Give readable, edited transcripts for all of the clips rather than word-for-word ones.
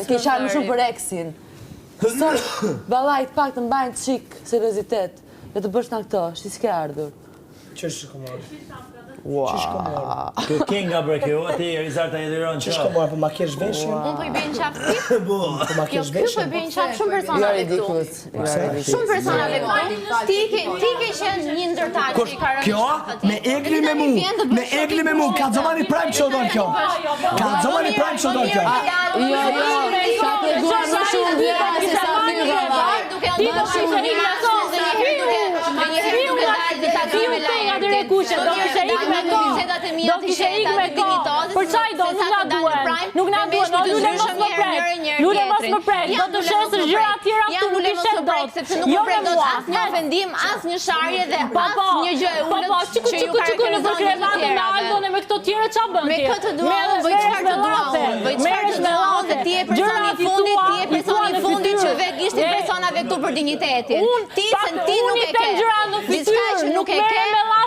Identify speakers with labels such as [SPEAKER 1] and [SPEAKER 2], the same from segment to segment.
[SPEAKER 1] Ke qarë më shumë për eksin. Sot, balajt pak të mbajnë qik seriozitet. Dhe të bësh në këto, shti s'ke ardhur.
[SPEAKER 2] Qështë shkomor?
[SPEAKER 3] Kjo kinga bre kjo, ti Rizarta jediron që.
[SPEAKER 2] Qështë shkomor, për ma kesh veshën?
[SPEAKER 4] Unë po I bëjnë qafë ti?
[SPEAKER 2] Për ma kesh
[SPEAKER 4] Kjo po
[SPEAKER 2] veshën?
[SPEAKER 4] I bëjnë qafë shumë personave këtu. Shumë personave këtu. Ti ke qenë një ndërtar që I ka rënë
[SPEAKER 2] Kjo, me egli me mu, ka zomani prajmë që do kjo. Ka zomani prajmë që do kjo.
[SPEAKER 1] Jo, sa të duar më shumë vjera se sa fyrëva.
[SPEAKER 4] Ti do shumë një lason dhe
[SPEAKER 5] Për çaj do nuk na duhen. Nuk na duhen, lule mos më prek. Lule mos më prek. Do të shosësh gjëra të tjera këtu nuk I shet dot.
[SPEAKER 4] Sepse nuk më prek dot asnjë ofendim, asnjë sharje dhe asnjë gjë e ulët.
[SPEAKER 5] Po, çiku në krevatë me Aldon e me këto tjera ç'a bën ti?
[SPEAKER 4] Me këtë dua, bëj çfarë të dua unë. Bëj çfarë të dua unë, ti je personi I fundit që vetë ishte personave këtu për dinjitetin. Ti se ti nuk e ke. Diçka që nuk e ke,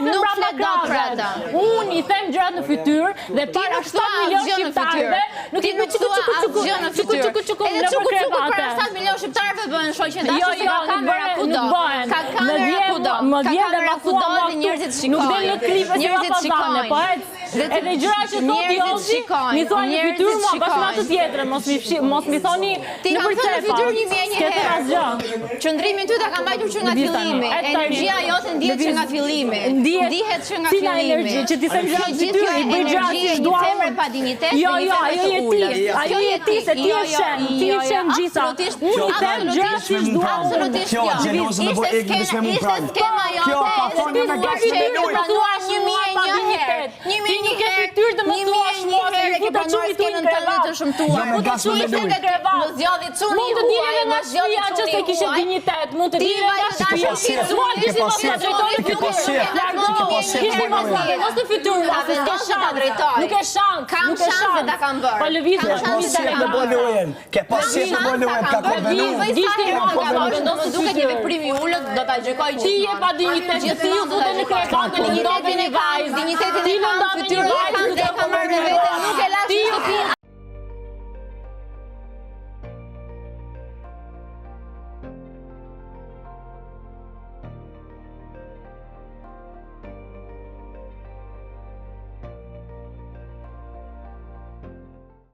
[SPEAKER 4] nuk flet dot për atë.
[SPEAKER 5] Unë I them gjërat në fytyrë dhe para 7 milion shqiptarëve nuk I bëj
[SPEAKER 4] asgjë në fytyrë. Edhe çuku para 7 milion shqiptarëve bëhen shoqë dashur se ka kamera kudo. Ka kamera kudo.
[SPEAKER 5] Më vjen dhe ma
[SPEAKER 4] kudo
[SPEAKER 5] thua
[SPEAKER 4] dhe njerëzit shikojnë.
[SPEAKER 5] Nuk del në klipe si Rapazane, po edhe gjëra që thot Jozi, mi thua një fytyrë mua bashkë me atë tjetrën, mos mi thoni
[SPEAKER 4] ti
[SPEAKER 5] në përcepa.
[SPEAKER 4] Ti kam thënë fytyrë një herë. Qëndrimin ty ta kam mbajtur që nga fillimi. Energjia jote ndihet që nga fillimi. Ndihet që nga fillimi.
[SPEAKER 5] Energji që ti them gjëra në fytyrë, I bëj gjëra si dua
[SPEAKER 4] unë. Pa dinjitet.
[SPEAKER 5] Jo, ajo je ti. Ajo je ti se ti je shen. Ti je shen gjitha. Unë I them gjëra si dua.
[SPEAKER 4] Absolutisht jo. Ishte skema jote.
[SPEAKER 2] Kjo pa thonë me gashi me lujë.
[SPEAKER 5] Ti nuk ke fytyrë të më thuash mua se I futa çuni tu në krevat të shëmtuar.
[SPEAKER 2] Me gashi me lujë.
[SPEAKER 4] Më zgjodhi çuni.
[SPEAKER 5] Mund të dilje nga shtëpia që se kishe dinjitet. Mund të dilje nga shtëpia. Mos të fytyrë, nuk e shank.
[SPEAKER 4] Kam shans dhe ta kam bërë.
[SPEAKER 5] Po lëvizë
[SPEAKER 2] Ke pasit në bolujen. Ke pasit në bolujen, ka konvenu.
[SPEAKER 4] Do më duket një veprim I ullët, do ta gjykoj
[SPEAKER 5] Ti je pa dinjitet, ti ju fute në krevat,
[SPEAKER 4] dignitetin e kam, dignitetin e kam, fytyrën e kam, dhe kam marrë në vete, nuk e lash shtëpinë.